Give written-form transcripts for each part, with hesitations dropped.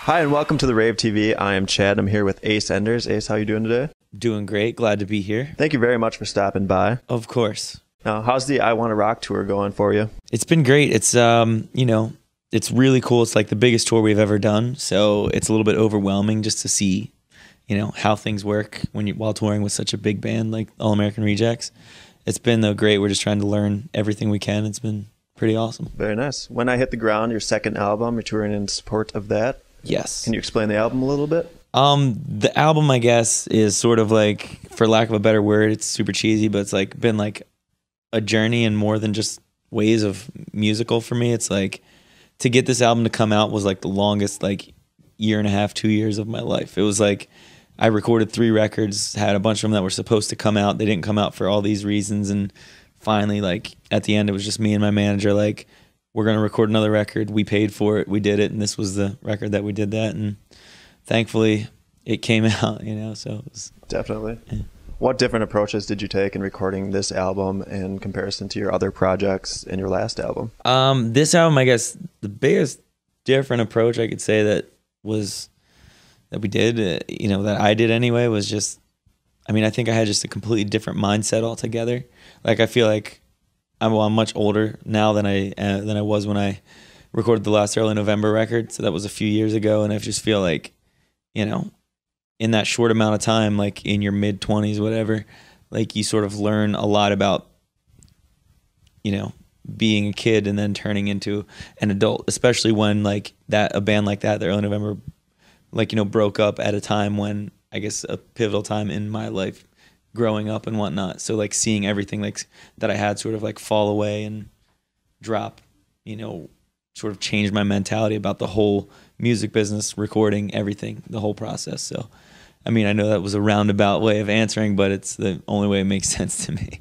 Hi, and welcome to the Rave TV. I am Chad. I'm here with Ace Enders. Ace, how you doing today? Doing great. Glad to be here. Thank you very much for stopping by. Of course. Now, how's the I Wanna Rock tour going for you? It's been great. It's it's really cool. It's like the biggest tour we've ever done, so it's a little bit overwhelming just to see, how things work while touring with such a big band like All American Rejects. It's been great. We're just trying to learn everything we can. It's been pretty awesome. Very nice. When I Hit the Ground, your second album, you're touring in support of that. Yes. Can you explain the album a little bit? The album, I guess, is sort of like, for lack of a better word, it's super cheesy, but it's like been like a journey and more than just ways of musical for me. It's like to get this album to come out was like the longest like year and a half, 2 years of my life. It was like I recorded 3 records, had a bunch of them that were supposed to come out. They didn't come out for all these reasons, and finally, like at the end, it was just me and my manager like, we're going to record another record. We paid for it. We did it. And this was the record that we did that. And thankfully it came out, so it was. Definitely. Yeah. What different approaches did you take in recording this album in comparison to your other projects and your last album? This album, I guess the biggest different approach I could say that we did, that I did anyway, was just, I think I had just a completely different mindset altogether. Like, I feel like I'm much older now than I was when I recorded the last Early November record. So that was a few years ago, and I just feel like, in that short amount of time, like in your mid-20s, whatever, like you sort of learn a lot about, being a kid and then turning into an adult, especially when like a band like that, the Early November, like, broke up at a time when, I guess, a pivotal time in my life growing up and whatnot. So like seeing everything like that I had sort of like fall away and drop, sort of changed my mentality about the whole music business, recording, everything, the whole process. So, I know that was a roundabout way of answering, but it's the only way it makes sense to me.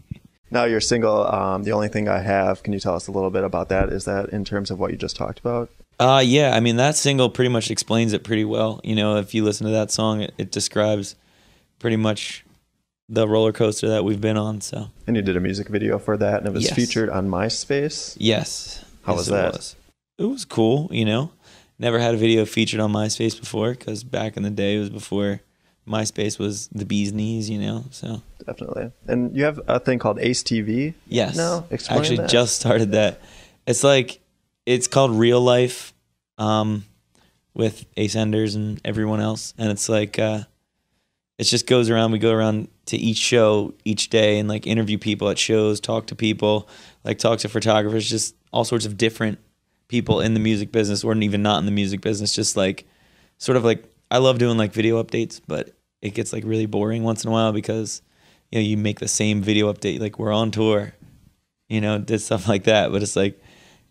Now, your single, The Only Thing I Have, can you tell us a little bit about that? Is that in terms of what you just talked about? Yeah, that single pretty much explains it pretty well. If you listen to that song, it describes pretty much the roller coaster that we've been on. So. And you did a music video for that, and it was featured on MySpace? Yes. How was that? It was cool, Never had a video featured on MySpace before, because back in the day, it was before MySpace was the bee's knees, so. Definitely. And you have a thing called Ace TV? Yes. No? Explain Actually, that. just started that. It's called Real Life, with Ace Enders and everyone else. And it's like, it just goes around. We go around to each show each day and like interview people at shows, talk to people, like talk to photographers, just all sorts of different people in the music business or even not in the music business. Just like, sort of like, I love doing like video updates, but it gets like really boring once in a while because, you make the same video update, like we're on tour, did stuff like that. But it's like,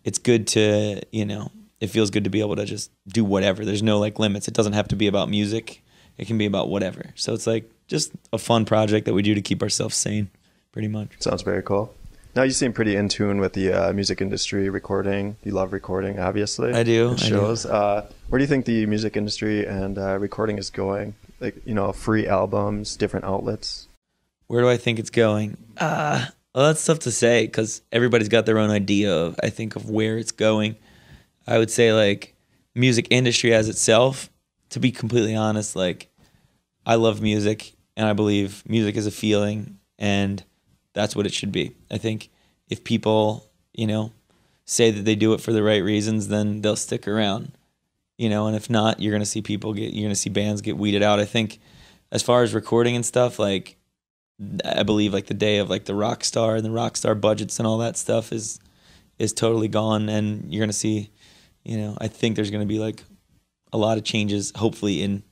it's good to, it feels good to be able to just do whatever. There's no like limits. It doesn't have to be about music. It can be about whatever. So it's like just a fun project that we do to keep ourselves sane, pretty much. Sounds very cool. Now, you seem pretty in tune with the music industry, recording. You love recording, obviously. I do. It shows. Where do you think the music industry and recording is going? Like, free albums, different outlets? Where do I think it's going? Well, that's tough to say because everybody's got their own idea of, I think, of where it's going. I would say, like, music industry as itself, to be completely honest, like, I love music and I believe music is a feeling and that's what it should be. I think if people, say that they do it for the right reasons, then they'll stick around, and if not, you're going to see bands get weeded out. I think as far as recording and stuff, like, I believe like the day of like the rock star and the rock star budgets and all that stuff is totally gone. And you're going to see, I think there's going to be like a lot of changes, hopefully in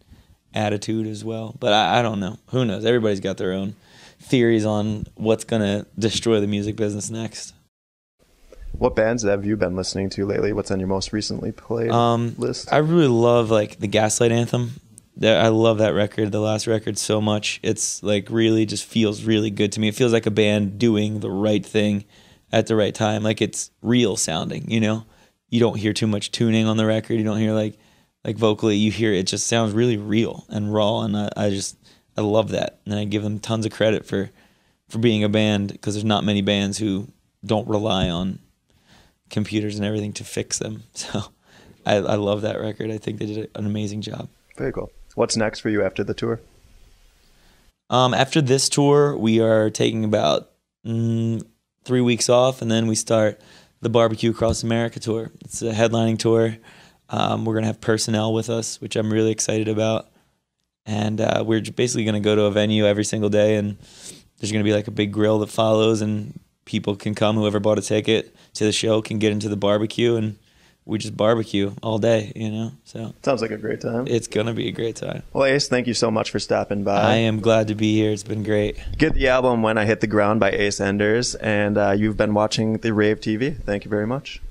attitude as well. But I don't know. Who knows? Everybody's got their own theories on what's going to destroy the music business next. What bands have you been listening to lately? What's on your most recently played list? I really love like the Gaslight Anthem. I love that record, the last record, so much. It's like really just feels really good to me. It feels like a band doing the right thing at the right time. Like it's real sounding, You don't hear too much tuning on the record. You don't hear like vocally. You hear it just sounds really real and raw, and I love that. And I give them tons of credit for being a band because there's not many bands who don't rely on computers and everything to fix them. So I love that record. I think they did an amazing job. Very cool. What's next for you after the tour? After this tour, we are taking about 3 weeks off, and then we start the Barbecue Across America tour. It's a headlining tour. We're going to have personnel with us, which I'm really excited about. And we're basically going to go to a venue every single day, and there's going to be like a big grill that follows, and people can come, whoever bought a ticket to the show can get into the barbecue, and we just barbecue all day, you know? So sounds like a great time. It's going to be a great time. Well, Ace, thank you so much for stopping by. I am glad to be here. It's been great. Get the album When I Hit the Ground by Ace Enders, and you've been watching the Rave TV. Thank you very much.